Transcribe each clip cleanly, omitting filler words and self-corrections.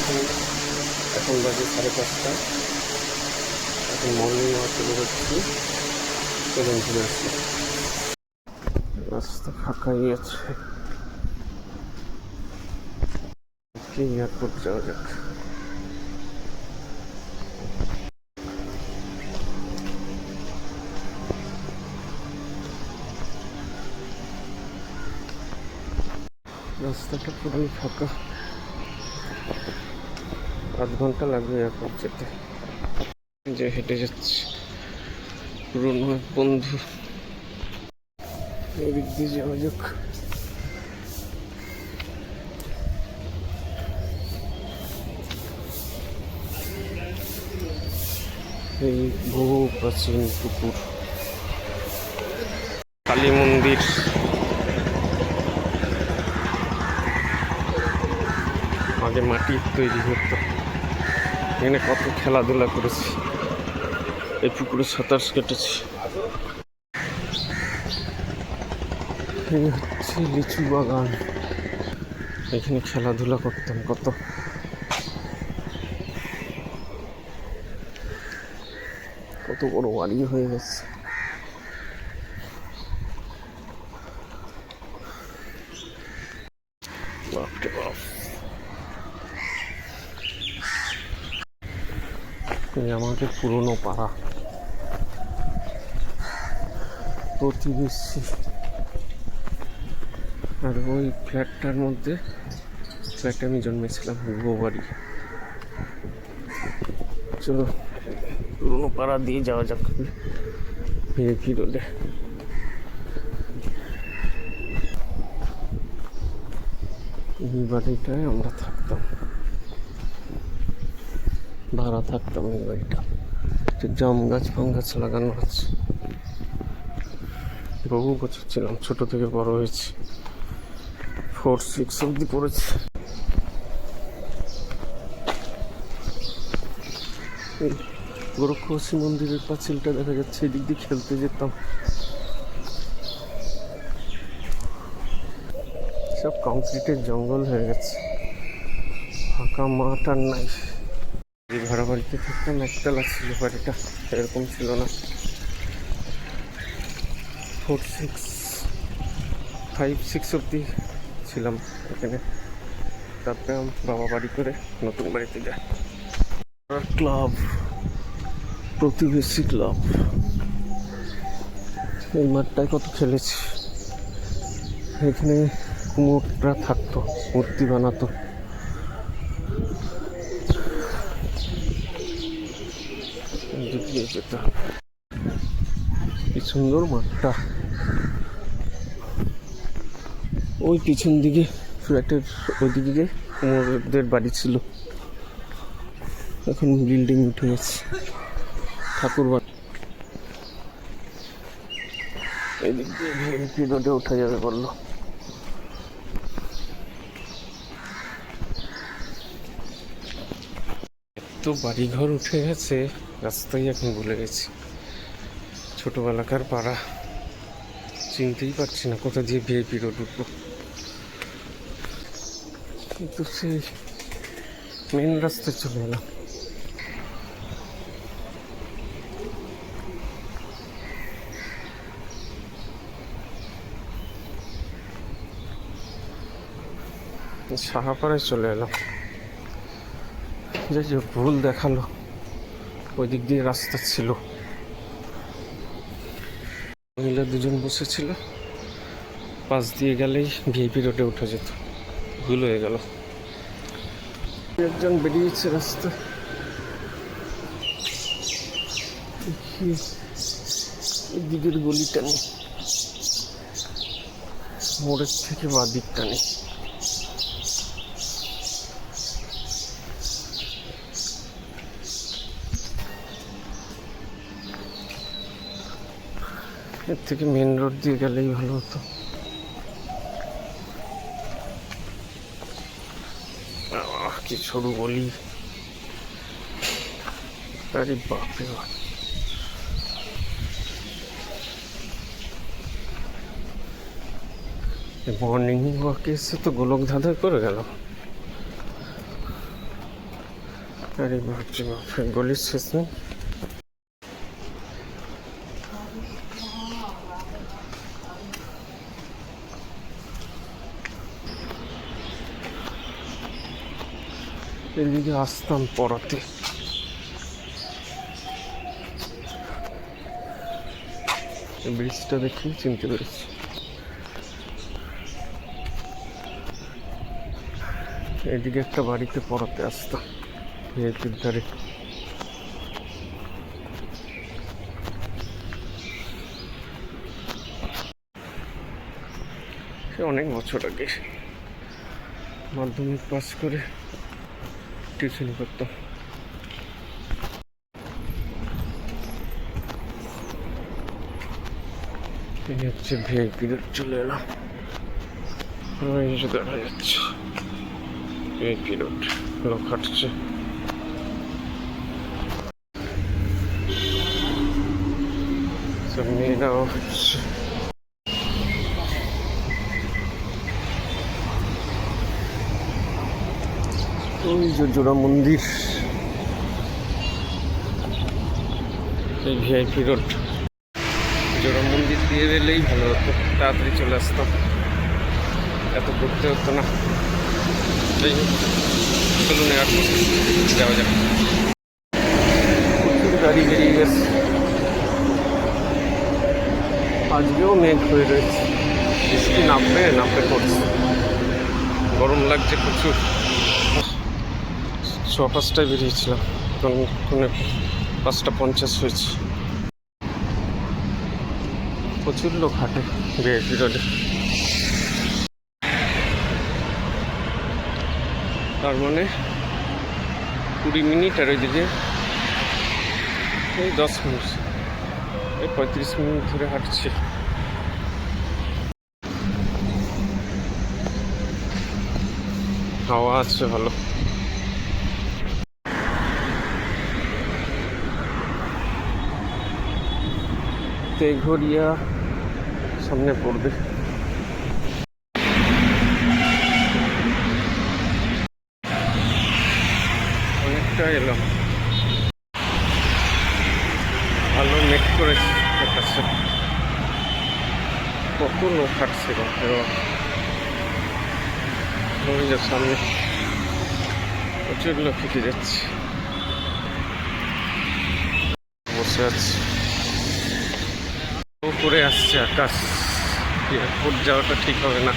এখন বাজে 5:30। এখন মর্নিং ওয়াক শুরু করছি এবং ঘুরে আসছি। রাস্তা ফাঁকাই আছে, এয়ারপোর্ট যাওয়া যাক। রাস্তাটা পুরোই ফাঁকা, 8 ঘন্টা লাগবে এয়ারপোর্ট যেতে। যে হেঁটে যাচ্ছি পুরনো এক বন্ধু, এদিক দিয়ে যাওয়া যাক। এই বহু প্রাচীন পুকুর, কালী মন্দির, আগে মাটির তৈরি হতো। এখানে কত খেলাধুলা করেছি, এই পুকুরে সাঁতার কেটেছি। এই হচ্ছে লিচু বাগান, এখানে খেলাধুলা করতাম কত। কত বড় বাড়ি হয়ে গেছে। বাপরে বাপ, আমাদের পুরনো পাড়া, প্রতিবেশী। আর ওই ফ্ল্যাটটার মধ্যে, ফ্ল্যাটে আমি জন্মেছিলাম, বউ বাড়ি। চলো পুরনো পাড়া দিয়ে যাওয়া যাক ভিআইপি রোডে। এই বাড়িটায় আমরা থাকতাম, ভাড়া থাকতাম। এই বাড়িটা জাম গাছ ফাম গাছ লাগানো আছে। বহু বছর ছিলাম, ছোট থেকে বড় হয়েছি, 4-6 অব্দি পড়েছি। এই গোরক্ষবাসী মন্দিরের পাঁচিলটা দেখা যাচ্ছে, এদিক দিয়ে খেলতে যেতাম। সব কংক্রিটের জঙ্গল হয়ে গেছে, ফাঁকা মাঠ আর নাই। যে ভাড়া বাড়িতে থাকতাম, একতলা ছিল বাড়িটা, এরকম ছিল না। 4-6-5-6 অব্দি ছিলাম এখানে। তারপরে বাবা বাড়ি করে নতুন বাড়িতে যায়। ক্লাব, প্রতিবেশী ক্লাব। এই মাঠটায় কত খেলেছি। এখানে কুমোররা থাকতো, মূর্তি বানাতো। যেতে হবে। কি সুন্দর মাঠটা। ওই পিছন দিকে ফ্ল্যাটের ওইদিকে কুমোরদের বাড়ি ছিল, এখন বিল্ডিং উঠে গেছে। ঠাকুর বাড়ি এদিক দিয়ে ভিআইপি রোডে ওঠা যাবে বললো। এত বাড়িঘর উঠে গেছে, রাস্তায় এখন ভুলে গেছি। ছোটবেলাকার পাড়া চিনতেই পারছি না, কোথা দিয়ে ভিআইপি রোড উঠবো। কিন্তু সেই মেন রাস্তায় চলে এলাম। সাহাপাড়ায় চলে এলাম। যে ভুল দেখালো, ওই দিক দিয়ে রাস্তা ছিল। মহিলা দুজন বসেছিল, পাশ দিয়ে গেলেই ভিআইপি রোডে উঠে যেত, ভুল হয়ে গেল। একজন বেরিয়েছে রাস্তা, দিকের গলিটা নেই, মোড়ের থেকে বা দিকটা নেই। এর থেকে মেন রোড দিয়ে গেলেই ভালো হতো। কি সরু গলি, আরে বাপরে বাপ। মর্নিং ওয়াকে এসে তো গোলক ধাঁধা করে গেল। আরে বাপরে বাপ, গলির শেষ নেই। এদিকে আসতাম পড়াতে, ব্রিজটা দেখে চিনতে পেরেছি। এদিকে একটা বাড়িতে পড়াতে আসতাম ভিআইপির ধারে। সে অনেক বছর আগে মাধ্যমিক পাস করে টিউশন করতাম। এই হচ্ছে ভিআইপি রোড, চলে এলাম। এই যে দেখা যাচ্ছে ভিআইপি রোড, লোক হাঁটছে। সব মেয়েরাও হাঁটছে। ওই যে জোড়া মন্দির, এই ভিআইপি রোড। জোড়া মন্দির দিয়ে এলেই ভালো হতো, তাড়াতাড়ি চলে আসতাম, এত ঘুরতে হতো না। যাই হোক, চলুন এখন যাওয়া যাক। প্রচুর গাড়ি বেরিয়ে গেছে, আজকেও মেঘ হয়ে রয়েছে, বৃষ্টি নামবে করছে, গরম লাগছে প্রচুর। 5:30টায় বেরিয়েছিলাম, তখন 5:50 হয়েছে। প্রচুর লোক হাঁটে ভিআইপি রোডে। তার মানে 20 মিনিট, আর ওইদিকে এই 10 মিনিট, এই 35 মিনিট ধরে হাঁটছি। হাওয়া আছে ভালো। তেঘরিয়া সামনে পড়বে। অনেকটা এলাম, ভালো মেক করেছে কাছে। কত লোক হাঁটছে সামনে, প্রচুর লোক হেঁটে যাচ্ছে, বসে আছে। উপরে আসছে আকাশ, এয়ারপোর্ট যাওয়াটা ঠিক হবে না।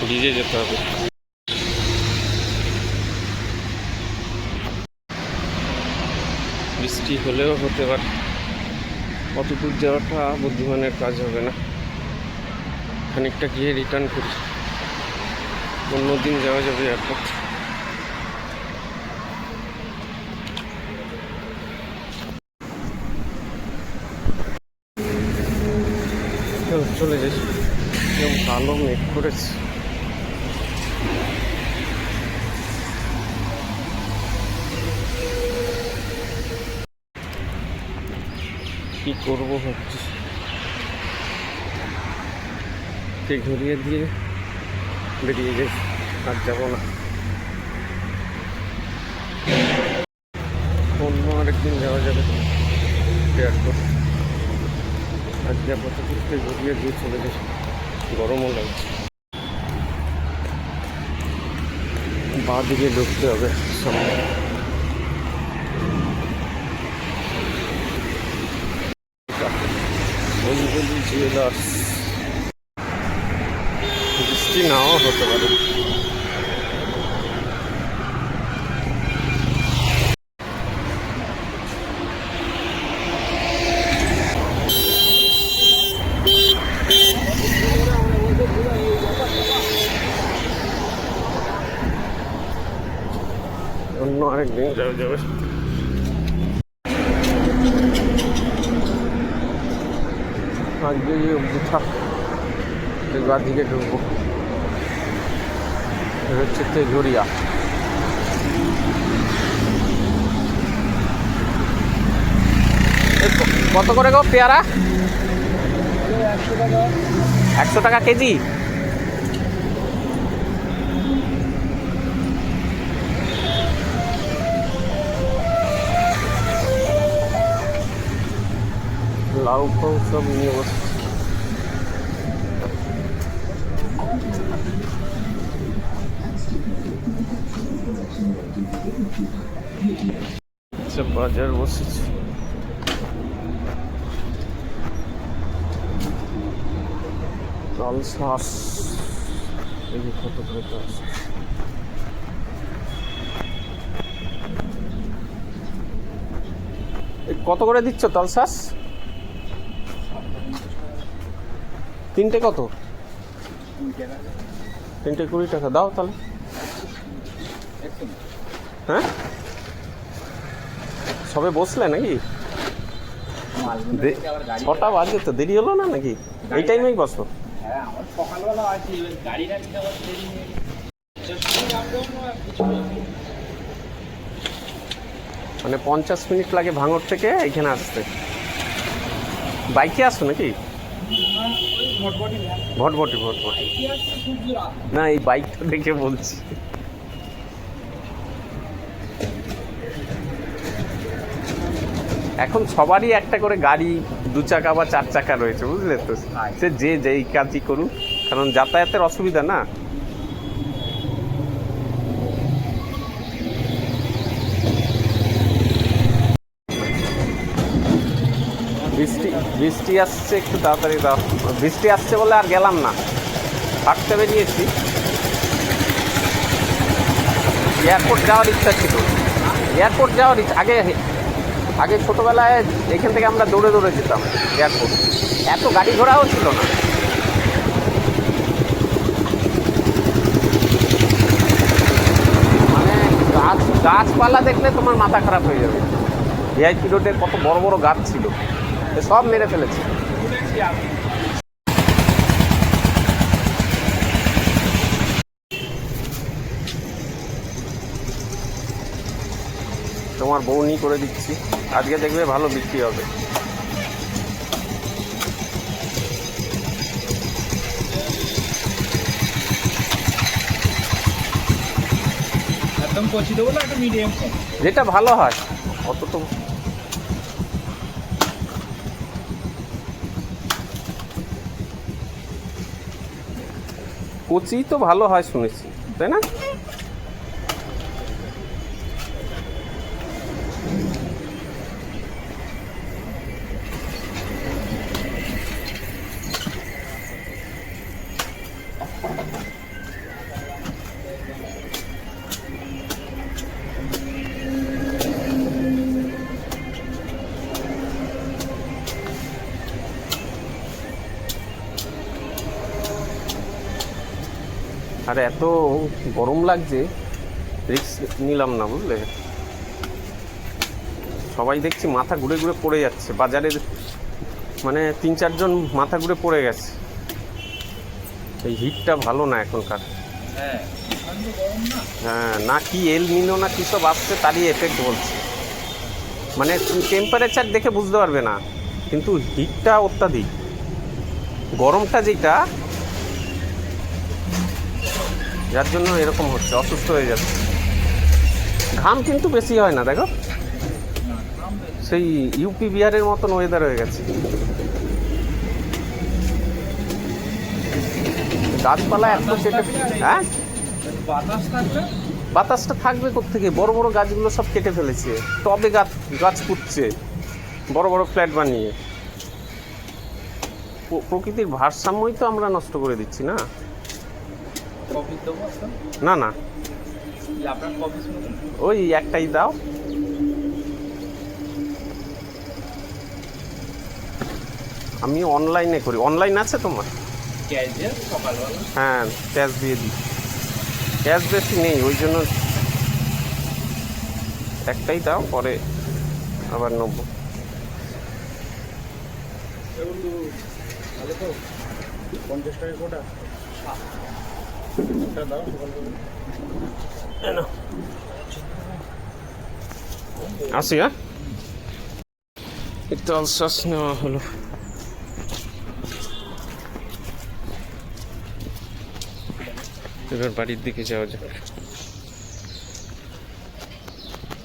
ভিজে যেতে হবে। বৃষ্টি হলেও হতে পারে, অত দূর যাওয়াটা বুদ্ধিমানের কাজ হবে না। খানিকটা গিয়ে রিটার্ন করি, অন্যদিন যাওয়া যাবে এয়ারপোর্ট। চলে যাই, ভালো মেঘ করেছে। কি করবো ভাবছি, ঘুরিয়ে দিয়ে বেরিয়ে যাই, আর যাবো না। অন্য আরেকদিন যাওয়া যাবে এয়ারপোর্ট। আজকে আপাতত ঘুরিয়ে দিয়ে চলে যাই, গরমও লাগছে। বাঁ দিকে ঢুকতে হবে সামনে। জুয়েলার্স, বৃষ্টি নাও হতে পারে। অন্য আরেকদিন যাওয়া যাবে। আজকে অব্দি থাক, বাঁ দিকে ঢুকবো। হচ্ছে তেঘরিয়া। কত করে গো পেয়ারা? 100 টাকা কেজি। লাউ ফাউ সব নিয়ে বসে। আচ্ছা, বাজার বসেছে। তালশাঁস এই কত করে তালশাঁস? কত করে দিচ্ছ তালশাঁস? তিনটে কত? তিনটে 20 টাকা দাও তাহলে। হ্যাঁ, সবে বসলে নাকি? 6টা বাজে তো, দেরি হলো না নাকি? এই টাইমেই বসো? মানে 50 মিনিট লাগে ভাঙড় থেকে এখানে আসতে। বাইকে আসো নাকি? ভটভটি না, এই বাইকটা দেখে বলছি। এখন সবারই একটা করে গাড়ি, 2 চাকা বা 4 চাকা রয়েছে, বুঝলে তো? সে যে যেই কাজই করুক, কারণ যাতায়াতের অসুবিধা না। বৃষ্টি আসছে, একটু তাড়াতাড়ি দাও। বৃষ্টি আসছে বলে আর গেলাম না, হাঁটতে বেরিয়েছি। এয়ারপোর্ট যাওয়ার ইচ্ছা ছিল, এয়ারপোর্ট যাওয়ার ইচ্ছা। আগে ছোটোবেলায় এখান থেকে আমরা দৌড়ে দৌড়ে যেতাম এয়ারপোর্ট, এত গাড়ি ঘোড়াও ছিল না। মানে গাছপালা দেখলে তোমার মাথা খারাপ হয়ে যাবে। ভিআইপি রোডে কত বড় বড় গাছ ছিল, সব মেরে ফেলেছে। তোমার বউনি করে দিচ্ছি, আজকে দেখবে ভালো বিক্রি হবে। একদম কচি দেবো না, একটা মিডিয়াম, যেটা ভালো হয়। অত তো কচি তো ভালো হয় শুনেছি, তাই না? আর এত গরম লাগছে, রিস্ক নিলাম না, বুঝলে? সবাই দেখছি মাথা ঘুরে ঘুরে পড়ে যাচ্ছে বাজারের, মানে 3-4 জন মাথা ঘুরে পড়ে গেছে। এই হিটটা ভালো না এখনকার। হ্যাঁ, না কি এল নিনো না কি সব আসছে, তারই এফেক্ট বলছে। মানে টেম্পারেচার দেখে বুঝতে পারবে না, কিন্তু হিটটা অত্যাধিক। গরমটা যেটা, যার জন্য এরকম হচ্ছে, অসুস্থ হয়ে যাচ্ছে। ঘাম কিন্তু বেশি হয় না, দেখো সেই ইউপি বিহারের মতন ওয়েদার হয়ে গেছে। গাছপালা এত কেটে, হ্যাঁ বাতাসটা থাকবে কোত্থেকে? বড় বড় গাছগুলো সব কেটে ফেলেছে, টবে গাছ পুঁতছে বড় বড় ফ্ল্যাট বানিয়ে। প্রকৃতির ভারসাম্যই তো আমরা নষ্ট করে দিচ্ছি না। না না, ওই একটাই দাও। আমি অনলাইনে করি। অনলাইন আছে তোমার? হ্যাঁ, ক্যাশ দিয়ে দিই। ক্যাশ বেশি নেই, ওই জন্য একটাই দাও, পরে আবার নেবো। আসি, হ্যাঁ, একটু আলসাস নেওয়া হলো। এবার বাড়ির দিকে যাওয়া যাক।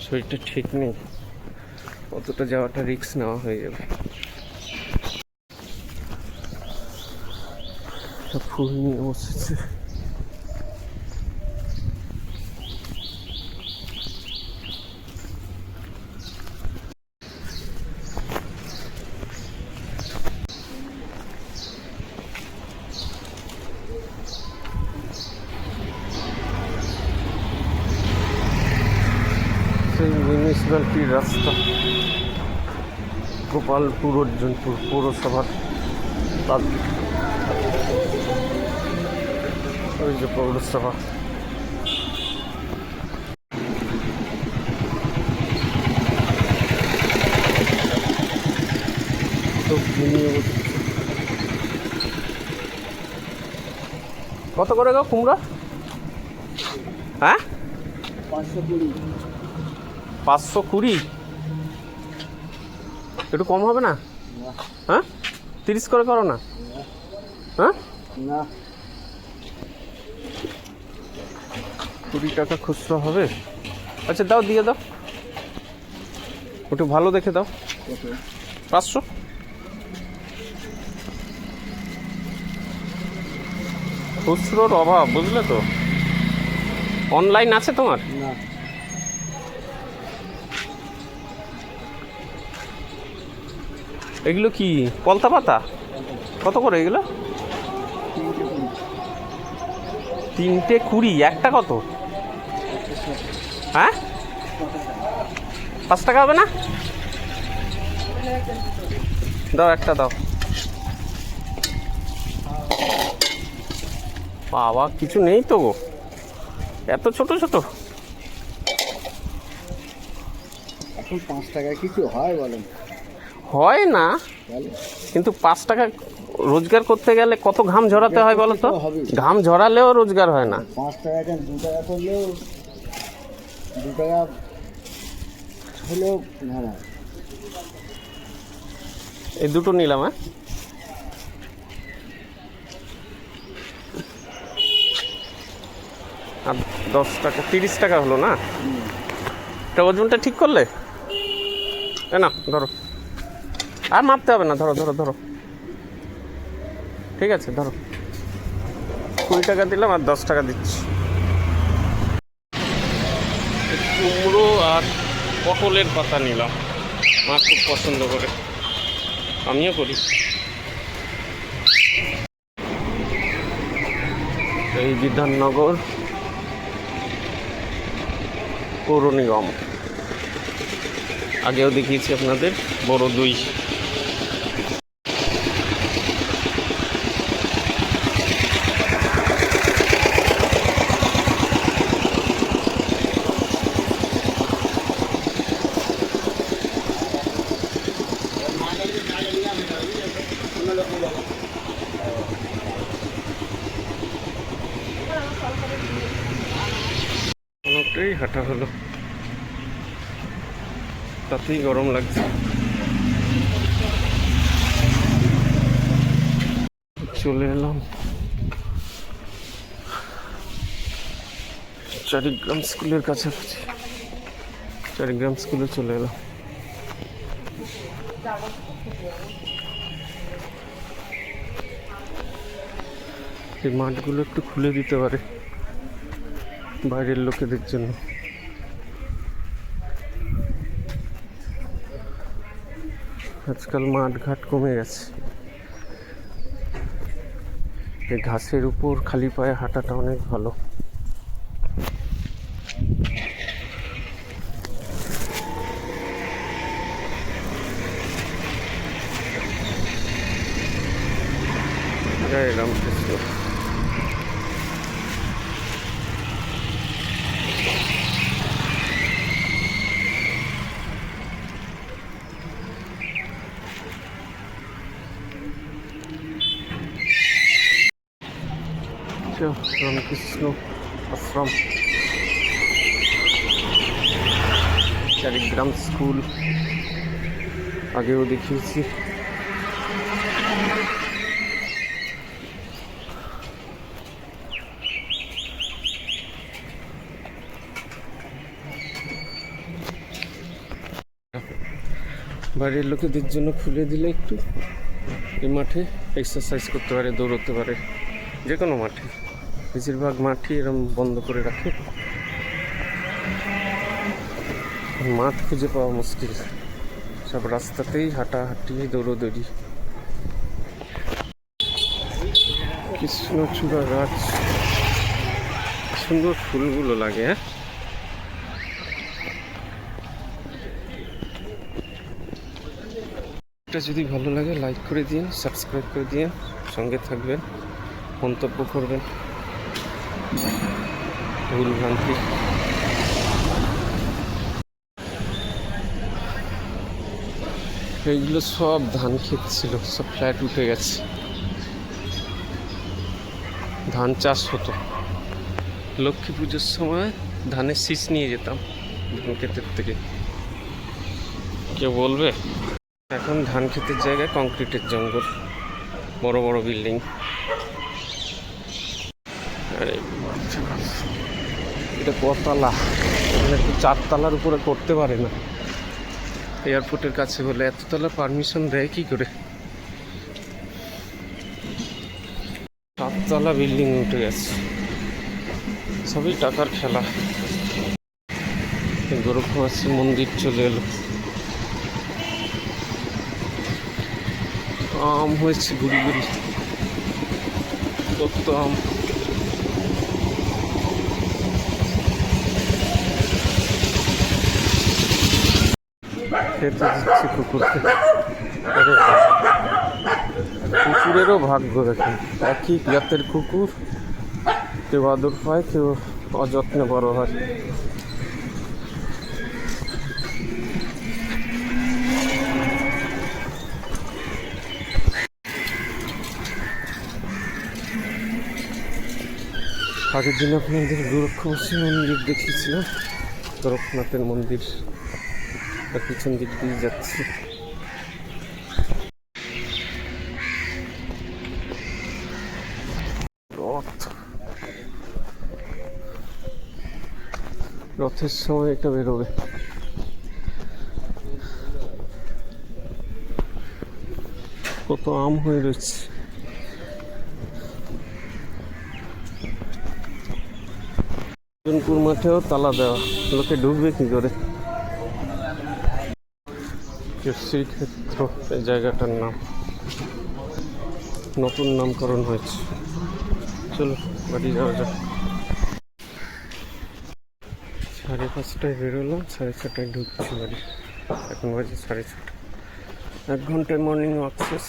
শরীরটা ঠিক নেই, অতটা যাওয়াটা রিস্ক নেওয়া হয়ে যাবে। একটা ফুল নিয়ে বসেছে। সেই মিউনিসিপ্যালিটির রাস্তা, গোপালপুর অর্জুনপুর পৌরসভার ওই যে পৌরসভা। কত করে গো কুমড়া? হ্যাঁ 520। একটু কম হবে না? হ্যাঁ 30 করে করো না। হ্যাঁ না 20 টাকা খুচরো হবে। আচ্ছা দাও, দিয়ে দাও, একটু ভালো দেখে দাও। 500। খুচরোর অভাব, বুঝলে তো। অনলাইন আছে তোমার? না এগুলো কি কলতা পাতা? কত করে এগুলো? 3টে 20। একটা কত? হ্যাঁ 5 টাকা হবে না? দাও, একটা দাও। বাবা কিছু নেই তো গো, এত ছোট ছোট। এখন 5 টাকায় কিছু হয় বলেন? হয় না, কিন্তু 5 টাকা রোজগার করতে গেলে কত ঘাম ঝরাতে হয় বলো তো। ঘাম ঝরালেও রোজগার হয় না। 5 টাকা কেন, 2 টাকা করলেও 2 টাকা হলেও ঘাম হয়। এই দুটো নিলাম। হ্যাঁ আর 10 টাকা, 30 টাকা হলো না? এটা ওজনটা ঠিক করলে না, ধরো। আর মাপতে হবে না, ধরো ধরো ধরো। ঠিক আছে ধরো। 20 টাকা দিলাম আর 10 টাকা দিচ্ছি। কুমড়ো আর পটলের পাতা নিলাম, মা খুব পছন্দ করে, আমিও করি। এই বিধাননগর পৌর নিগম, আগেও দেখিয়েছি আপনাদের। বড় দই, অনেকটাই হাঁটা হলো, তাতেই গরম লাগছে। চলে এলাম চারিগ্রাম স্কুলের কাছাকাছি। চারিগ্রাম স্কুলে চলে এলাম। এই মাঠগুলো একটু খুলে দিতে পারে বাইরের লোকেদের জন্য। আজকাল মাঠ ঘাট কমে গেছে, এই ঘাসের উপর খালি পায়ে হাঁটাটা অনেক ভালো। জয় রামকৃষ্ণ। রামকৃষ্ণ আশ্রম, চারিগ্রাম স্কুল আগেও দেখিয়েছি। বাইরের লোকেদের জন্য খুলে দিলে একটু এই মাঠে এক্সারসাইজ করতে পারে, দৌড়তে পারে, যে কোনো মাঠে, বেশিরভাগ মাঠই এরকম বন্ধ করে রাখে। মাঠ খুঁজে পাওয়া মুশকিল, সব রাস্তাতেই হাঁটাহাঁটি, দৌড়োদৌড়ি। কৃষ্ণচূড়া গাছ, সুন্দর ফুলগুলো লাগে। হ্যাঁ, এটা যদি ভালো লাগে লাইক করে দিন, সাবস্ক্রাইব করে দিন, সঙ্গে থাকবেন, মন্তব্য করবেন, ভুল ভ্রান্তি। এইগুলো সব ধান ক্ষেত ছিল, সব ফ্ল্যাট উঠে গেছে। ধান চাষ হতো, লক্ষ্মী পুজোর সময় ধানের শীষ নিয়ে যেতাম ধান ক্ষেতের থেকে। কেউ বলবে? এখন ধান ক্ষেতের জায়গায় কংক্রিটের জঙ্গল, বড় বড় বিল্ডিং। আরে এটা কতলা, একটু 4 তলার উপরে করতে পারে না এয়ারপোর্টের কাছে বলে, এততলা পারমিশন দেয় কি করে? 7 তলা বিল্ডিং উঠে গেছে, সবই টাকার খেলা। গোরক্ষনাথ মন্দির চলে এলো। আম হয়েছে গুড়ি গুড়ি, কত আম। খেতে দিচ্ছে কুকুরকে। কুকুরেরও ভাগ্য দেখেন, একই জাতের কুকুর, কেউ আদর পায়, কেউ অযত্নে বড় হয়। আগের দিন আপনাদের গোরক্ষনাথ মন্দির দেখিয়েছিলাম, গোরক্ষনাথের মন্দির তার পিছন দিক দিয়ে যাচ্ছে। রথের সময় এটা বেরোবে। কত আম হয়ে রয়েছে। জনপুর মাঠেও তালা দেওয়া, লোকে ঢুকবে কি করে? শ্রীক্ষেত্র এই জায়গাটার নাম, নতুন নামকরণ হয়েছে। চলো বাড়ি যাওয়া যাক। 5:30টায় বেরোলাম, 6:30টায় ঢুকছি বাড়ি। এখন বাজে 6:30। 1 ঘন্টায় মর্নিং ওয়াক শেষ।